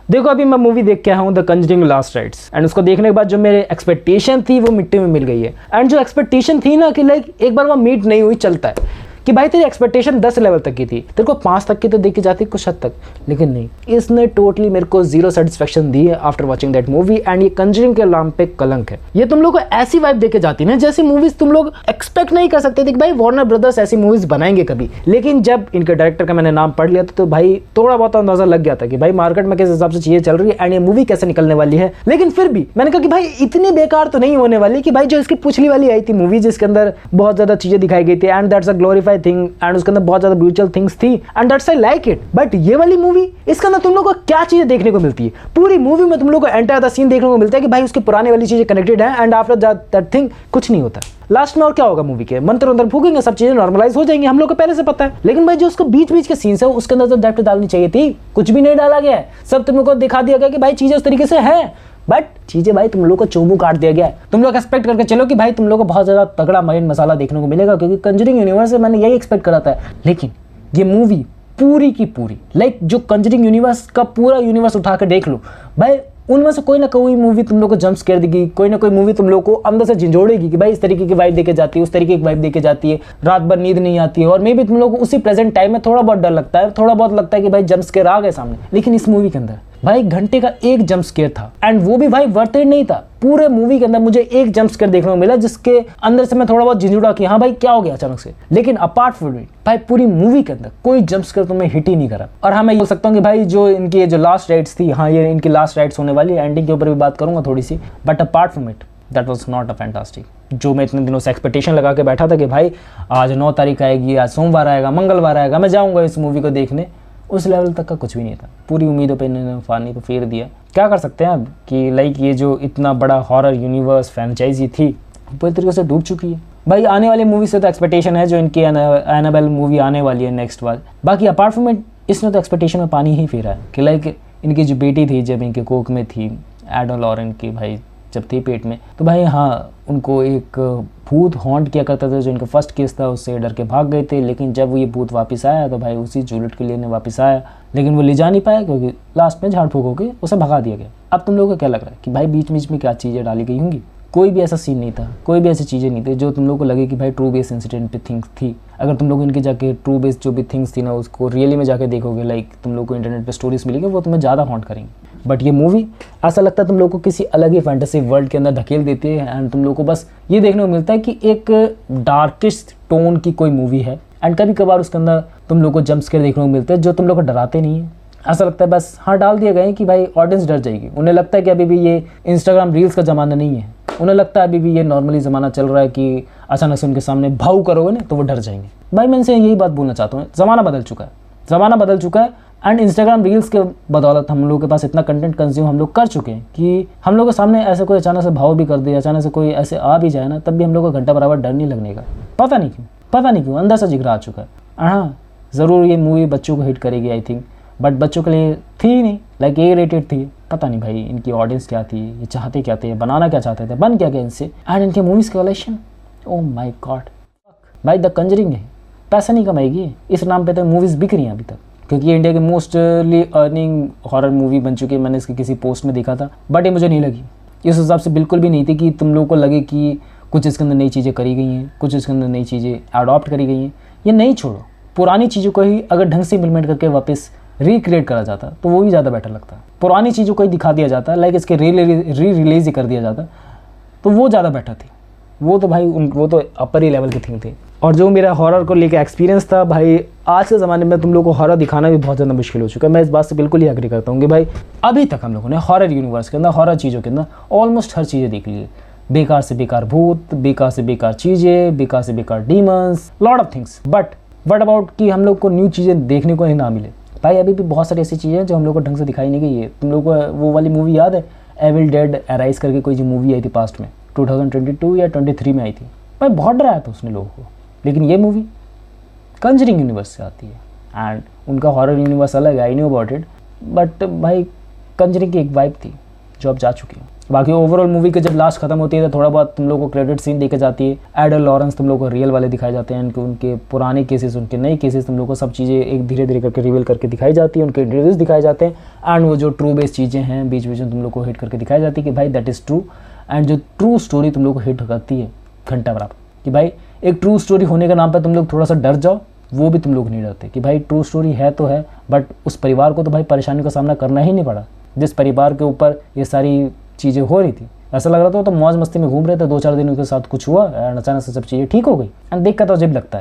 देखो अभी मैं मूवी देख के आया हूँ the Conjuring last rites, and उसको देखने के बाद जो मेरे एक्सपेक्टेशन थी वो मिट्टी में मिल गई है। एंड जो एक्सपेक्टेशन थी ना कि लाइक एक बार वो मीट नहीं हुई चलता है कि भाई तेरी एक्सपेक्टेशन 10 लेवल तक की थी, तेरे को 5 तक की तो देख के जाती कुछ हद तक, लेकिन नहीं, इसने टोटली मेरे को जीरो सेटिस्फेक्शन दी है after watching that movie. And ये कंजरिंग के नाम पे कलंक है। ये तुम लोग को ऐसी वाइब देके जाती है ना जैसी मूवीज तुम लोग एक्सपेक्ट नहीं कर सकते थे कि भाई वार्नर ब्रदर्स ऐसी मूवीज बनाएंगे कभी। लेकिन जब इनके डायरेक्टर का मैंने नाम पढ़ लिया था तो भाई थोड़ा बहुत अंदाजा लग गया था कि भाई मार्केट में किस हिसाब से चीजें चल रही है एंड ये मूवी कैसे निकलने वाली है। लेकिन फिर भी मैंने कहा कि भाई इतनी बेकार तो नहीं होने वाली कि भाई जो इसकी पिछली वाली आई थी मूवी जिसके अंदर बहुत ज्यादा चीजें दिखाई गई थी and that's a glorified thing and उसके अंदर बहुत ज्यादा ब्यूटीफुल थिंग्स थी and that's I like it. But ये वाली मूवी इसके अंदर तुम लोगों को क्या चीजें देखने को मिलती है, पूरी मूवी में तुम लोगों को एंटायर द सीन देखने को मिलता है कि भाई उसकी पुरानी वाली चीजें कनेक्टेड है एंड आफ्टर दैट थिंग कुछ नहीं होता। लास्ट में और क्या होगा मूवी के, मंत्र अंदर फूकेंगे, सब चीजें नॉर्मलाइज हो जाएंगी, हम लोग को पहले से पता है। लेकिन भाई जो उसको बीच बीच के सीन्स है उसके अंदर तो डेप्थ डालनी चाहिए थी, कुछ भी नहीं डाला गया है। सब तुम लोग को दिखा दिया गया कि भाई चीजें उस तरीके से है, बट चीजें भाई तुम लोग को चोबू काट दिया गया है। तुम लोग एक्सपेक्ट करके चलो कि भाई तुम लोग को बहुत ज्यादा तगड़ा मरीन मसाला देखने को मिलेगा क्योंकि कंजरिंग यूनिवर्स से मैंने यही एक्सपेक्ट करा था। लेकिन ये मूवी पूरी की पूरी लाइक जो कंजरिंग यूनिवर्स का पूरा यूनिवर्स उठा कर देख लो भाई, उनमें से कोई ना कोई मूवी तुम लोग को जंप स्केयर देगी, कोई ना कोई मूवी तुम लोग को अंदर से झिंझोड़ेगी कि भाई इस तरीके की वाइब देके जाती है, उस तरीके की वाइब देके जाती है, रात भर नींद नहीं आती है और मे भी तुम लोग को उसी प्रेजेंट टाइम में थोड़ा बहुत डर लगता है, थोड़ा बहुत लगता है कि भाई जंप स्केयर आ गए सामने। लेकिन इस मूवी के अंदर भाई घंटे का एक जंप स्केयर था एंड वो भी भाई वर्थ इट नहीं था। पूरे मूवी के अंदर मुझे एक जंप स्केयर देखने को मिला जिसके अंदर से मैं थोड़ा बहुत झिझुड़ा कि हाँ भाई क्या हो गया अचानक से। लेकिन अपार्ट फ्रॉम इट भाई पूरी मूवी के अंदर कोई जंप स्केयर तुम्हें हिट ही नहीं करा। और हाँ मैं ये बोल सकता हूँ कि भाई जो इनकी जो लास्ट राइड्स थी, हाँ ये इनकी लास्ट राइड्स होने वाली, एंडिंग के ऊपर भी बात करूंगा थोड़ी सी, but apart from it that was not a fantastic. जो मैं इतने दिनों से एक्सपेक्टेशन लगा के बैठा था कि भाई आज 9 तारीख आएगी, आज सोमवार आएगा, मंगलवार आएगा, मैं जाऊँगा इस मूवी को देखने, उस लेवल तक का कुछ भी नहीं था। पूरी उम्मीदों पे इन्होंने पानी तो फेर दिया। क्या कर सकते हैं अब कि लाइक ये जो इतना बड़ा हॉरर यूनिवर्स फ्रेंचाइजी थी पूरी तरीके से डूब चुकी है। भाई आने वाली मूवी से तो एक्सपेक्टेशन है जो इनकी एनाबेल मूवी आने वाली है नेक्स्ट बार। बाकी अपार्ट फ्रॉम इट इसने तो एक्सपेक्टेशन में पानी ही फेरा है कि लाइक इनकी जो बेटी थी जब इनके कोक में थी, एडा लॉरेन की भाई जब थी पेट में, तो भाई हाँ उनको एक भूत हॉन्ट किया करता था। जो इनका फर्स्ट केस था उससे डर के भाग गए थे, लेकिन जब वो ये भूत वापस आया तो भाई उसी जूलियट के लिए वापस आया, लेकिन वो ले जा नहीं पाया क्योंकि लास्ट में झाड़ फूक होकर उसे भगा दिया गया। अब तुम लोगों को क्या लग रहा है कि भाई बीच बीच में क्या चीज़ें डाली गई होंगी? कोई भी ऐसा सीन नहीं था, कोई भी ऐसी चीज़ें नहीं थी जो तुम लोग को लगे कि भाई ट्रू बेस इंसिडेंट पे थिंग्स थी। अगर तुम लोग इनके जाके ट्रू बेस जो भी थिंग्स थी ना उसको रियली में जाके देखोगे, लाइक तुम लोग को इंटरनेट पे स्टोरीज मिलेंगे, वो तुम्हें ज़्यादा हॉन्ट करेंगे। बट ये मूवी ऐसा लगता है तुम लोग को किसी अलग ही फैंटेसी वर्ल्ड के अंदर धकेल देती है एंड तुम लोग को बस ये देखने को मिलता है कि एक डार्केस्ट टोन की कोई मूवी है एंड कभी कभार उसके अंदर तुम लोग को जंप स्केयर देखने को मिलते हैं जो तुम लोग को डराते नहीं है। ऐसा लगता है बस हाँ डाल दिए गए कि भाई ऑडियंस डर जाएगी। उन्हें लगता है कि अभी भी ये इंस्टाग्राम रील्स का ज़माना नहीं है, उन्हें लगता है अभी भी ये नॉर्मली ज़माना चल रहा है कि अचानक से उनके सामने भाव करोगे ना तो वो डर जाएंगे। भाई मैं इनसे यही बात बोलना चाहता हूँ, ज़माना बदल चुका है, ज़माना बदल चुका है एंड इंस्टाग्राम रील्स के बदौलत हम लोग के पास इतना कंटेंट कंज्यूम हम लोग कर चुके हैं कि हम लोग के सामने ऐसे कोई अचानक से भाव भी कर दे, अचानक से कोई ऐसे आ भी जाए ना तब भी हम लोग को घंटा बराबर डर नहीं लगने का। पता नहीं क्यों अंदर से जिगरा आ चुका है। हाँ ज़रूर ये मूवी बच्चों को हिट करेगी आई थिंक, बट बच्चों के लिए थी ही नहीं, लाइक ए रेटेड थी। पता नहीं भाई इनकी ऑडियंस क्या थी, ये चाहते क्या थे, बनाना क्या चाहते थे, बन क्या गया इनसे। एंड इनके मूवीज़ के कलेक्शन ओह माय गॉड भाई द कंजरिंग है, पैसा नहीं कमाएगी इस नाम पे तो मूवीज़ बिक रही हैं अभी तक, क्योंकि ये इंडिया की मोस्टली अर्निंग हॉरर मूवी बन चुकी है। मैंने इसके किसी पोस्ट में देखा था बट ये मुझे नहीं लगी, इस हिसाब से बिल्कुल भी नहीं थी कि तुम लोगों को लगे कि कुछ इसके अंदर नई चीज़ें करी गई हैं, कुछ इसके अंदर नई चीज़ें अडॉप्ट करी गई हैं। ये नहीं, छोड़ो पुरानी चीज़ों को ही अगर ढंग से इम्प्लीमेंट करके वापस रिक्रिएट करा जाता तो वो भी ज़्यादा बेटर लगता। पुरानी चीज़ों को ही दिखा दिया जाता, लाइक इसके री रिलीज़ ही कर दिया जाता तो वो ज़्यादा बेटर थी। वो तो भाई वो तो अपर ही लेवल की थिंग थी। और जो मेरा हॉरर को लेकर एक्सपीरियंस था भाई, आज के ज़माने में तुम लोग को हॉरर दिखाना भी बहुत ज़्यादा मुश्किल हो चुका है। मैं इस बात से बिल्कुल ही एग्री करता हूँ कि भाई अभी तक हम लोगों ने हॉरर यूनिवर्स के अंदर, हॉरर चीज़ों के अंदर ऑलमोस्ट हर चीज़ें देख ली है। बेकार से बेकार भूत, बेकार से बेकार चीज़ें, बेकार से बेकार demons, lot of things. But what about कि हम लोग को न्यू चीज़ें देखने को ही ना मिले। भाई अभी भी बहुत सारी ऐसी चीज़ें हैं जो हम लोग को ढंग से दिखाई नहीं गई है। तुम लोग को वो वाली मूवी याद है एविल डेड अराइज करके, कोई जो मूवी आई थी पास्ट में 2022 या 23 में आई थी, भाई बहुत डराया था उसने लोगों को। लेकिन ये मूवी कंजरिंग यूनिवर्स से आती है एंड उनका हॉरर यूनिवर्स अलग है, I know about it, but भाई कंजरिंग की एक वाइब थी जो अब जा चुकी है। बाकी ओवरऑल मूवी के जब लास्ट खत्म होती है तो थोड़ा बहुत तुम लोग को क्रेडिट सीन देके जाती है। एडल लॉरेंस तुम लोग को रियल वाले दिखाए जाते हैं, उनके पुराने केसेस, उनके नए केसेस, तुम लोग को सब चीज़ें एक धीरे धीरे करके रिवील करके दिखाई जाती है, उनके इंटरव्यूज दिखाए जाते हैं। एंड वो जो ट्रू बेस चीज़ें हैं बीच बीच में तुम लोग को हिट करके दिखाई जाती है कि भाई दैट इज़ ट्रू। एंड जो ट्रू स्टोरी तुम लोग को हिट करती है घंटा बराबर, कि भाई एक ट्रू स्टोरी होने के नाम पर तुम लोग थोड़ा सा डर जाओ, वो भी तुम लोग नहीं डरते कि भाई ट्रू स्टोरी है तो है, बट उस परिवार को तो भाई परेशानियों का सामना करना ही नहीं पड़ा जिस परिवार के ऊपर ये सारी चीज़ें हो रही थी। ऐसा लग रहा था तो मौज मस्ती में घूम रहे थे, 2-4 दिन उनके साथ कुछ हुआ एंड अचानक से सब चीज़ें ठीक हो गई। एंड देख कर तो अजीब लगता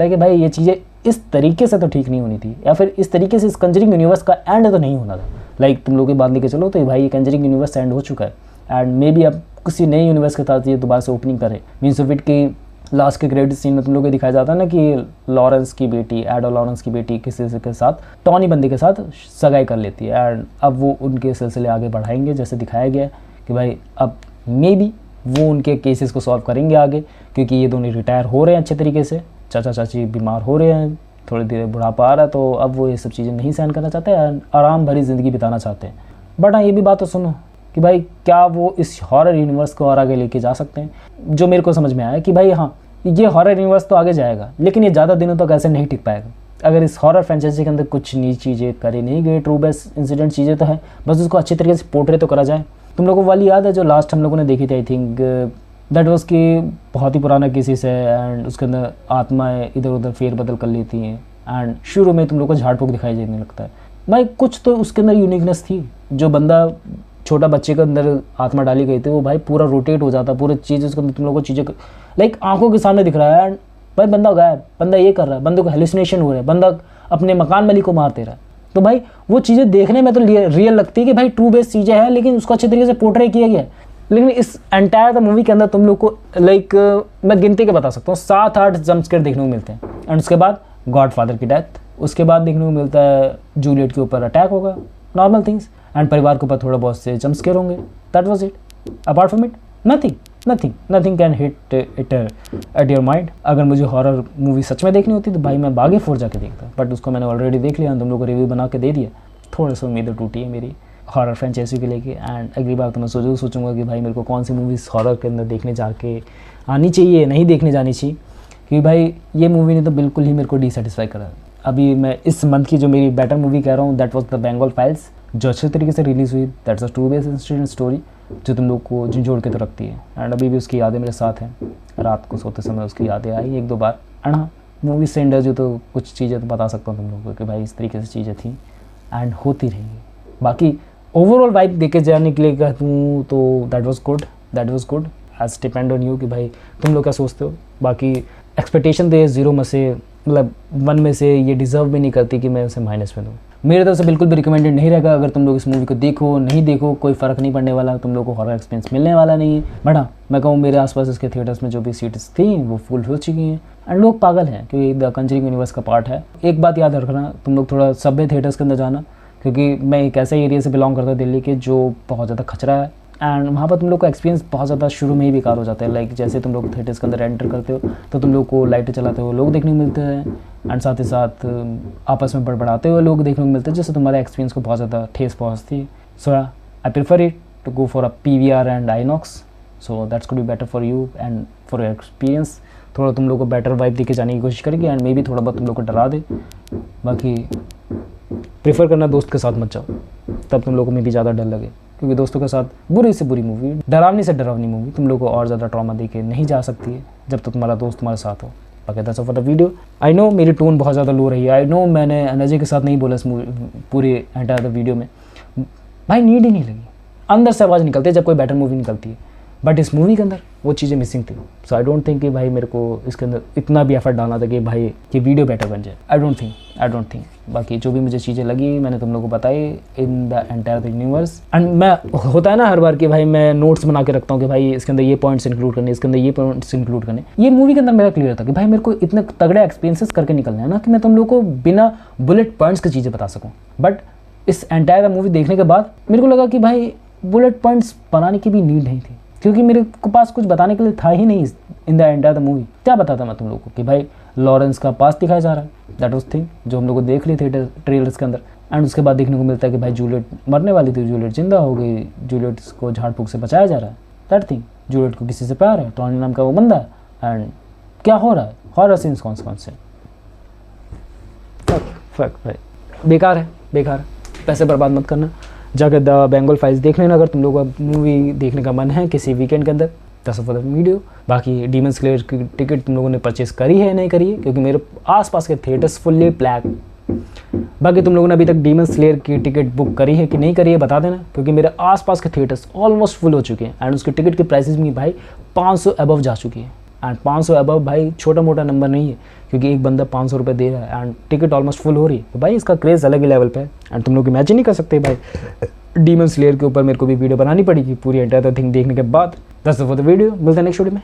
है, कि भाई ये चीज़ें इस तरीके से तो ठीक नहीं होनी थी, या फिर इस तरीके से इस कंजरिंग यूनिवर्स का एंड तो नहीं होना था। लाइक तुम लोग की बात लेके चलो तो भाई ये कंजरिंग यूनिवर्स एंड हो चुका है एंड मे बी अब किसी नए यूनिवर्स के साथ ये दोबारा से ओपनिंग करे। मीन्स ऑफ इट की लास्ट के क्रेडिट सीन में तुम लोग को दिखाया जाता है ना कि लॉरेंस की बेटी, एडो लॉरेंस की बेटी किसी के साथ, टॉनी बंदी के साथ सगाई कर लेती है। एंड अब वो उनके सिलसिले आगे बढ़ाएंगे जैसे दिखाया गया है कि भाई अब मे बी वो उनके केसेस को सॉल्व करेंगे आगे, क्योंकि ये दोनों रिटायर हो रहे हैं अच्छे तरीके से, चाचा चाची बीमार हो रहे हैं, थोड़ी देर बुढ़ापा आ रहा है, तो अब वो ये सब चीज़ें नहीं सहन करना चाहते हैं, आराम भरी ज़िंदगी बिताना चाहते हैं। बट हाँ ये भी बात तो सुनो कि भाई क्या वो इस हॉरर यूनिवर्स को और आगे लेके जा सकते हैं। जो मेरे को समझ में आया कि भाई हाँ ये हॉरर यूनिवर्स तो आगे जाएगा, लेकिन ये ज़्यादा दिनों तक ऐसे नहीं टिक पाएगा अगर इस हॉरर फ्रेंचाइजी के अंदर कुछ नई चीज़ें करी नहीं गई। ट्रू बेस इंसिडेंट चीज़ें तो हैं, बस उसको अच्छे तरीके से पोर्ट्रे तो करा जाए। तुम लोगों को वाली याद है जो लास्ट हम लोगों ने देखी थी, आई थिंक दैट वाज कि बहुत ही पुराना केसेस है एंड उसके अंदर आत्माएं इधर उधर फेरबदल कर लेती हैं एंड शुरू में तुम लोग को झाड़ फूक दिखाई देने लगता है। भाई कुछ तो उसके अंदर यूनिकनेस थी, जो बंदा छोटा बच्चे के अंदर आत्मा डाली गई थी वो भाई पूरा रोटेट हो जाता, पूरी चीज़ उसके अंदर तुम लोग को चीज़ें लाइक आंखों के सामने दिख रहा है एंड भाई बंदा गायब, बंदा ये कर रहा है, बंदे को हेलुसिनेशन हो रहा है, बंदा अपने मकान मालिक को मारते रहा है। तो भाई वो चीज़ें देखने में तो रियल लगती है कि भाई ट्रू बेस चीज़ें हैं, लेकिन उसको अच्छे तरीके से पोर्ट्रे किया गया है। लेकिन इस एंटायर द मूवी के अंदर तुम लोग को लाइक मैं गिनती के बता सकता हूँ 7-8 जंप स्केयर देखने को मिलते हैं एंड उसके बाद गॉडफादर की डेथ, उसके बाद देखने को मिलता है जूलियट के ऊपर अटैक होगा, नॉर्मल थिंग्स, एंड परिवार के ऊपर थोड़ा बहुत से जंप स्केयर होंगे। That was it, apart from it nothing can hit it at your mind. अगर मुझे हॉरर मूवी सच में देखनी होती तो भाई मैं बागे 4 जाके देखता, बट उसको मैंने ऑलरेडी देख लिया, तुम लोग को रिव्यू बना के दे दिया। थोड़ा सा उम्मीद टूटी है मेरी हॉरर फ्रेंचाइजी के लेके एंड अगली बार तो मैं सोचूंगा कि भाई मेरे को कौन सी मूवीज़ हॉरर के अंदर देखने जाके आनी चाहिए, नहीं देखने जानी चाहिए, क्योंकि भाई ये मूवी ने तो बिल्कुल ही मेरे को डिसैटिस्फाई करा। अभी मैं इस मंथ की जो मेरी बेटर मूवी कह रहा हूँ that was the Bengal files, जो अच्छे तरीके से रिलीज़ हुई। That's a true based incident story जो तुम लोग को झंझोड़ के तो रखती है एंड अभी भी उसकी यादें मेरे साथ हैं। रात को सोते समय उसकी यादें आई 1-2 बार एंड हाँ मूवी से इंडर जो तो कुछ चीज़ें तो बता सकता हूँ तुम लोगों को कि भाई इस तरीके से चीज़ें थी एंड होती रहेंगी। बाकी ओवरऑल वाइब देखे जाने के लिए कहूँ तो that was good as depend on you कि भाई तुम लोग क्या सोचते हो। बाकी एक्सपेक्टेशन दे 0 में से मतलब 1 में से ये डिज़र्व भी नहीं करती कि मैं उसे माइनस में दूँ। मेरे तरफ से बिल्कुल भी रिकमेंडेड नहीं रहेगा। अगर तुम लोग इस मूवी को देखो नहीं देखो कोई फ़र्क नहीं पड़ने वाला, तुम लोग को हॉरर एक्सपीरियंस मिलने वाला नहीं है। बट हाँ मैं कहूँ मेरे आसपास इसके थिएटर्स में जो भी सीट्स थी वो फुल हो चुकी हैं एंड लोग पागल हैं क्योंकि द कंजरिंग यूनिवर्स का पार्ट है। एक बात याद रखना, तुम लोग थोड़ा सभ्य थिएटर्स के अंदर जाना, क्योंकि मैं एक ऐसे एरिया से बिलोंग करता हूँ दिल्ली के जो बहुत ज़्यादा खचरा है एंड वहाँ पर तुम लोग का एक्सपीरियंस बहुत ज़्यादा शुरू में ही बेकार हो जाता है। लाइक जैसे तुम लोग थिएटर्स के अंदर एंटर करते हो तो तुम लोग को लाइटें चलाते हुए लोग देखने को मिलते हैं एंड साथ ही साथ आपस में बड़बड़ाते हुए लोग देखने को मिलते हैं, जिससे तुम्हारे एक्सपीरियंस को बहुत ज़्यादा ठेस पहुँचती। So I prefer it to go for a PVR and INOX, so that's could be better for you and for your experience. थोड़ा तुम लोग को बेटर वाइब देके जाने की कोशिश करेगी एंड मे बी थोड़ा बहुत तुम लोग को डरा दे। बाकी प्रेफर करना दोस्त के साथ मत जाओ, तब तुम लोग को मे भी ज़्यादा डर लगे, क्योंकि दोस्तों के साथ बुरी से बुरी मूवी, डरावनी से डरावनी मूवी तुम लोग को और ज़्यादा ट्रॉमा दे के नहीं जा सकती है जब तक तुम्हारा दोस्त तुम्हारे साथ हो। बाकी that's all for the video. I know मेरी टोन बहुत ज़्यादा लो रही है, आई नो मैंने एनर्जी के साथ नहीं बोला इस पूरी एंटायर द वीडियो में, भाई नीड ही नहीं लगी, अंदर से आवाज़ निकलती है जब कोई बेटर मूवी निकलती है, बट इस मूवी के अंदर वो चीज़ें मिसिंग थी। सो आई डोंट थिंक कि भाई मेरे को इसके अंदर इतना भी एफर्ट डालना था कि भाई ये वीडियो बेटर बन जाए। आई डोंट थिंक बाकी जो भी मुझे चीज़ें लगी मैंने तुम लोगों को बताई in the entire the universe. And मैं होता है ना हर बार कि भाई मैं नोट्स बना के रखता हूँ कि भाई इसके अंदर ये पॉइंट्स इंक्लूड करने, इसके अंदर ये पॉइंट्स इंक्लूड करने। ये मूवी के अंदर मेरा क्लियर था कि भाई मेरे को इतने तगड़े एक्सपीरियंसेस करके निकलना है ना कि मैं तुम लोग को बिना बुलेट पॉइंट्स की चीज़ें बता सकूँ। बट इस एंटायर द मूवी देखने के बाद मेरे को लगा कि भाई बुलेट पॉइंट्स बनाने की भी नीड नहीं थी, क्योंकि मेरे को पास कुछ बताने के लिए था ही नहीं in the entire the movie. क्या बताता मैं तुम लोग को कि भाई लॉरेंस का पास दिखाया जा रहा है, दैट वाज थिंग जो हम लोग को देख ली थिएटर ट्रेलर्स के अंदर। एंड उसके बाद देखने को मिलता है कि भाई जूलियट मरने वाली थी, जूलियट जिंदा हो गई, जूलियट को झाड़ फूक से बचाया जा रहा है, दैट थिंग। जूलियट को किसी से प्यार है, टॉनी नाम का वो बंदा है, एंड क्या हो रहा है, हॉरर सीन्स कौन से। फक भाई बेकार है, बेकार। पैसे बर्बाद मत करना, जाकर द बेंगल फाइल्स देख लेना अगर तुम लोगों का मूवी देखने का मन है किसी वीकेंड के अंदर। That's for the video. बाकी डीमन स्लेयर की टिकट तुम लोगों ने परचेस करी है नहीं करी है, क्योंकि मेरे आसपास के थिएटर्स फुल्ली ब्लैक। बाकी तुम लोगों ने अभी तक डीमन स्लेयर की टिकट बुक करी है कि नहीं करी है बता देना, क्योंकि मेरे आसपास के थिएटर्स ऑलमोस्ट फुल हो चुके हैं एंड उसकी टिकट की प्राइसेस भी भाई 500 अबव जा चुकी है। एंड 500 अबव भाई छोटा मोटा नंबर नहीं है, क्योंकि एक बंदा 500 रुपये दे रहा है एंड टिकट ऑलमोस्ट फुल हो रही है, तो भाई इसका क्रेज़ अलग ही लेवल पे है। एंड तुम लोग इमेजिन नहीं कर सकते भाई, डीमन स्लेयर के ऊपर मेरे को भी वीडियो बनानी पड़ेगी पूरी एंटायर थिंग देखने के बाद। दैट्स फॉर द वीडियो, मिलते हैं नेक्स्ट वीडियो में।